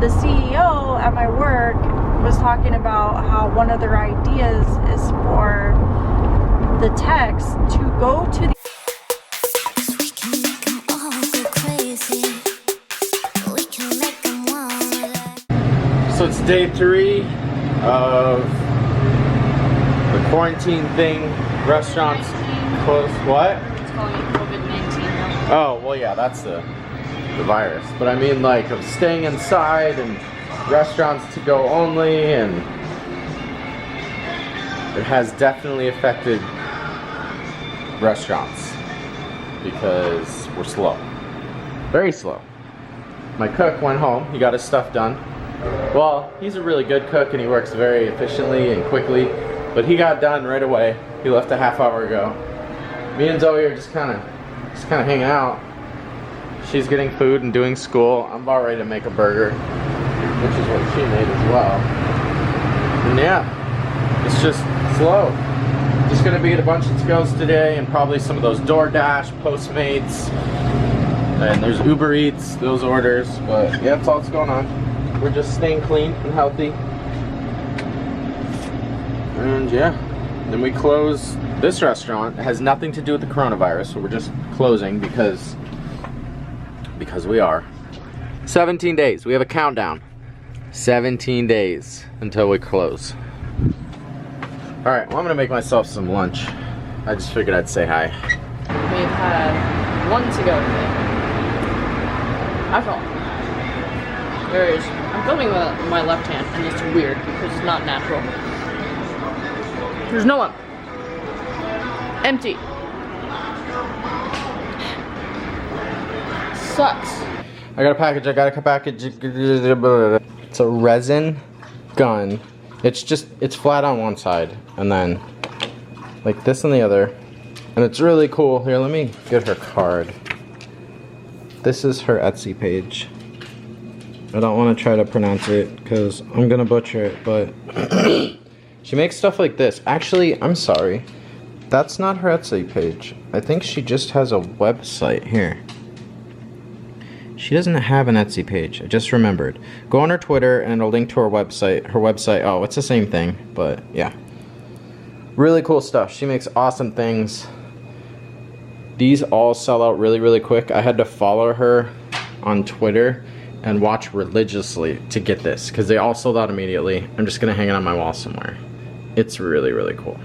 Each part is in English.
the CEO at my work was talking about how one of their ideas is for the techs to go to the So it's day 3 of the quarantine thing. Restaurants closed. What? It's calling it COVID-19. Oh, well, yeah, that's the virus. But I mean, like, of staying inside and restaurants to go only, and it has definitely affected restaurants because we're slow. Very slow. My cook went home. He got his stuff done. Well, he's a really good cook and he works very efficiently and quickly, but he got done right away. He left a half hour ago. Me and Zoe are just kind of hanging out. She's getting food and doing school. I'm about ready to make a burger, which is what she made as well. And yeah, it's just slow. Just gonna be at a bunch of to-goes today and probably some of those DoorDash, Postmates, and there's Uber Eats, those orders, but yeah, that's all that's going on. We're just staying clean and healthy. And yeah, then we close this restaurant. It has nothing to do with the coronavirus, so we're just closing because we are. 17 days, we have a countdown. 17 days until we close. All right, well, I'm gonna make myself some lunch. I just figured I'd say hi. We've had 1 to go today. That's all. There is. I'm filming with my left hand, and it's weird because it's not natural. There's no one. Empty. Sucks. I got a package. It's a resin gun. It's flat on one side, and then like this on the other. And it's really cool. Here, let me get her card. This is her Etsy page. I don't want to try to pronounce it because I'm gonna butcher it, but she makes stuff like this. Actually, I'm sorry. That's not her Etsy page. I think she just has a website here. She doesn't have an Etsy page. I just remembered. Go on her Twitter and it'll link to her website. Her website, oh, it's the same thing, but yeah. Really cool stuff. She makes awesome things. These all sell out really, really quick. I had to follow her on Twitter and watch religiously to get this because they all sold out immediately. I'm just gonna hang it on my wall somewhere. It's really, really cool.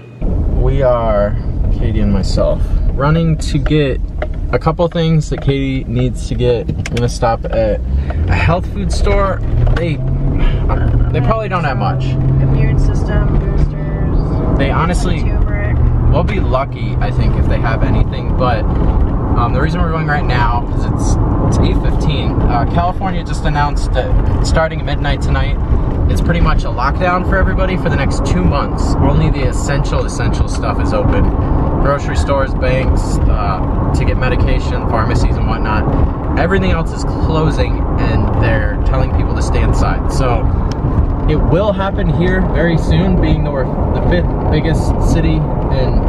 We are, Katie and myself, running to get a couple things that Katie needs to get. I'm gonna stop at a health food store. They probably don't have much. Immune system boosters. They honestly, turmeric. we'll be lucky, I think, if they have anything, but the reason we're going right now is it's 8:15. California just announced that starting at midnight tonight, it's pretty much a lockdown for everybody for the next 2 months. Only the essential stuff is open. Grocery stores, banks, to get medication, pharmacies and whatnot. Everything else is closing and they're telling people to stay inside. So it will happen here very soon, being the 5th biggest city in,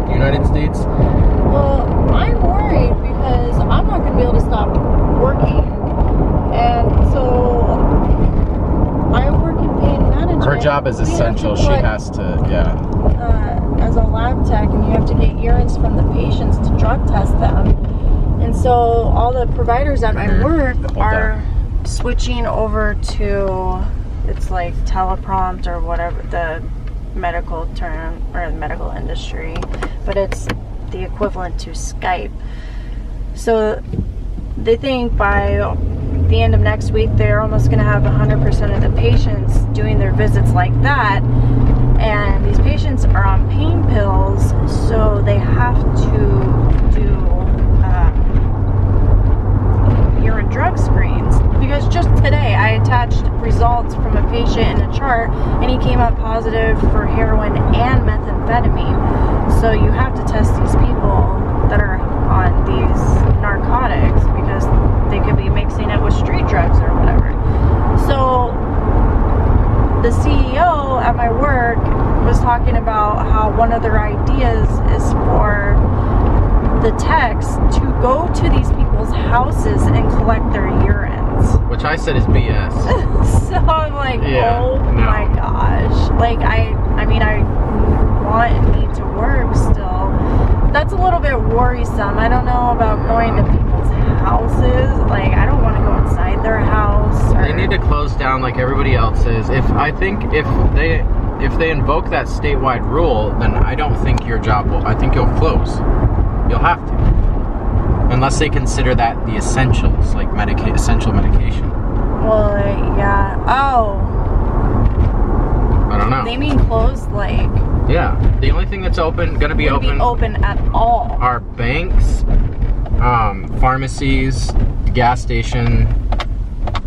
the United States. Well, I'm worried because I'm not going to be able to stop working. And so I work in pain management. Her job is essential. She has to, yeah. As a lab tech, and you have to get urines from the patients to drug test them. And so all the providers at my work are switching over to, it's like teleprompt or whatever the medical term, or the medical industry, but it's the equivalent to Skype. So they think by the end of next week they're almost going to have 100% of the patients doing their visits like that, and these patients are on pain pills, so they have to do urine drug screens. Because just today I attached results from a patient in a chart and he came up positive for heroin and methamphetamine. So you have to test these people that are on these narcotics because they could be mixing it with street drugs or whatever. So the CEO at my work was talking about how one of their ideas is for the techs to go to these people's houses and collect their urine. Which I said is BS. So I'm like, Yeah, oh no. my gosh. Like, I mean, I want and need to work still. That's a little bit worrisome. I don't know about going to people's houses. Like, I don't want to go inside their house. They need to close down like everybody else is. If they invoke that statewide rule, then I don't think your job will. I think you'll close. You'll have to, unless they consider that the essentials, like essential medication. Well, yeah. Oh. I don't know. They mean closed, like. Yeah. The only thing that's open, gonna be open at all. are banks, pharmacies, gas station,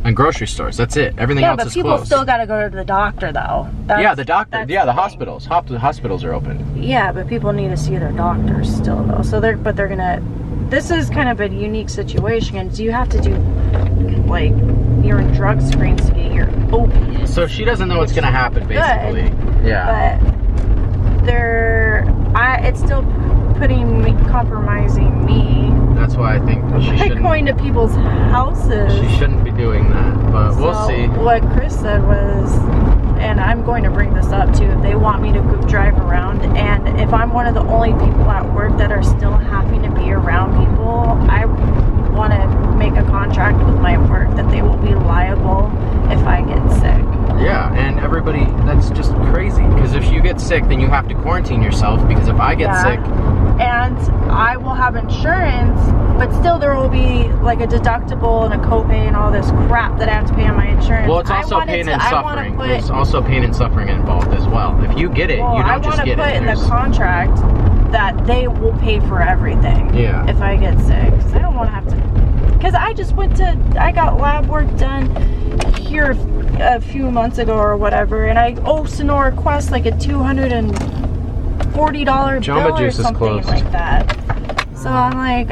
and grocery stores. That's it. Everything else is closed. Yeah, but people still gotta go to the doctor, though. Yeah, the doctor. Yeah, the hospitals. The hospitals are open. Yeah, but people need to see their doctors still, though. So they're gonna. This is kind of a unique situation, and you have to do like urine drug screens to get your opiates. So she doesn't know what's gonna happen, basically. Good, Yeah. but it's still compromising me. That's why I think she Like shouldn't. going to people's houses. She shouldn't be doing that, but we'll see. What Chris said was, and I'm going to bring this up too, if they want me to drive around, and if I'm one of the only people at work that are still having to be around people, I want to make a contract with my work that they will be liable if I get sick. Yeah, and everybody, that's just crazy. Because if you get sick, then you have to quarantine yourself. Because if I get sick, and I will have insurance, but still there will be like a deductible and a copay and all this crap that I have to pay on my insurance. well, it's also pain and suffering. There's also pain and suffering involved as well. If you get it, you don't just get it. I want to put in the contract that they will pay for everything. Yeah. If I get sick, because I don't want to have to. Because I got lab work done here a few months ago or whatever, and I owe Sonora Quest like a $240 Jamba bill or Juice is something closed. like that. So I'm like,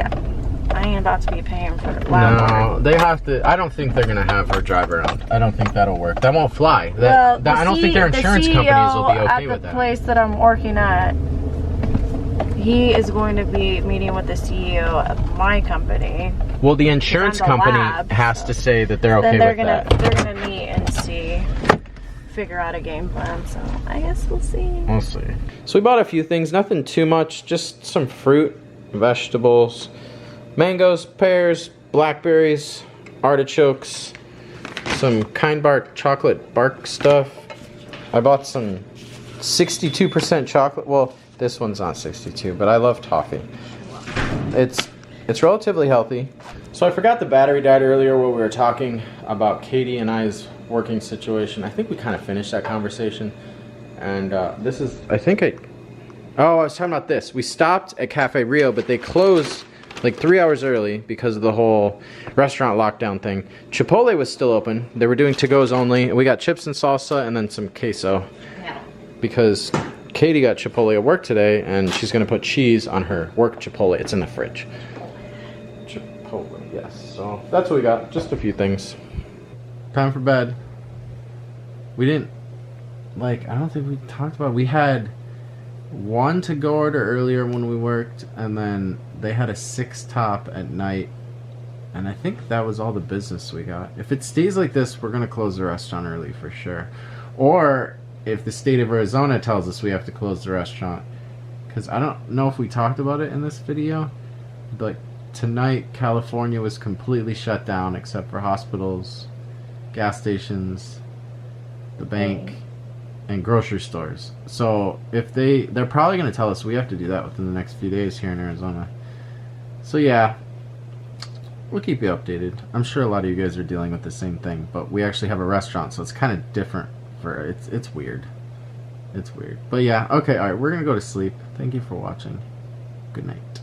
I ain't about to be paying for lab work. No, they have to. I don't think they're gonna have her drive around. I don't think that'll work. That won't fly. I don't think their insurance companies will be okay with that. At the place that I'm working at, he is going to be meeting with the CEO of my company. Well, the insurance company has to say that they're okay with that. They're gonna meet and figure out a game plan. So I guess we'll see. We'll see. So we bought a few things, nothing too much, just some fruit, vegetables, mangoes, pears, blackberries, artichokes, some Kind Bar chocolate bark stuff. I bought some 62% chocolate. Well, this one's not 62, but I love toffee. It's relatively healthy. So I forgot the battery died earlier while we were talking about Katie and I's working situation. I think we kind of finished that conversation. And this is, I was talking about this. We stopped at Cafe Rio, but they closed like 3 hours early because of the whole restaurant lockdown thing. Chipotle was still open. They were doing to-goes only. We got chips and salsa and then some queso. Yeah. Because Katie got Chipotle at work today, and she's going to put cheese on her work Chipotle. It's in the fridge. Chipotle, yes. So that's what we got. Just a few things. Time for bed. We didn't, I don't think we talked about it. We had one to-go order earlier when we worked, and then they had a 6 top at night. And I think that was all the business we got. If it stays like this, we're going to close the restaurant early for sure. Or if the state of Arizona tells us we have to close the restaurant. Because I don't know if we talked about it in this video. But tonight, California was completely shut down except for hospitals, gas stations, the bank, and grocery stores. So if they're probably going to tell us we have to do that within the next few days here in Arizona. So yeah, we'll keep you updated. I'm sure a lot of you guys are dealing with the same thing, but we actually have a restaurant, so it's kind of different. It's weird. It's weird. But yeah, okay, alright, we're gonna go to sleep. Thank you for watching. Good night.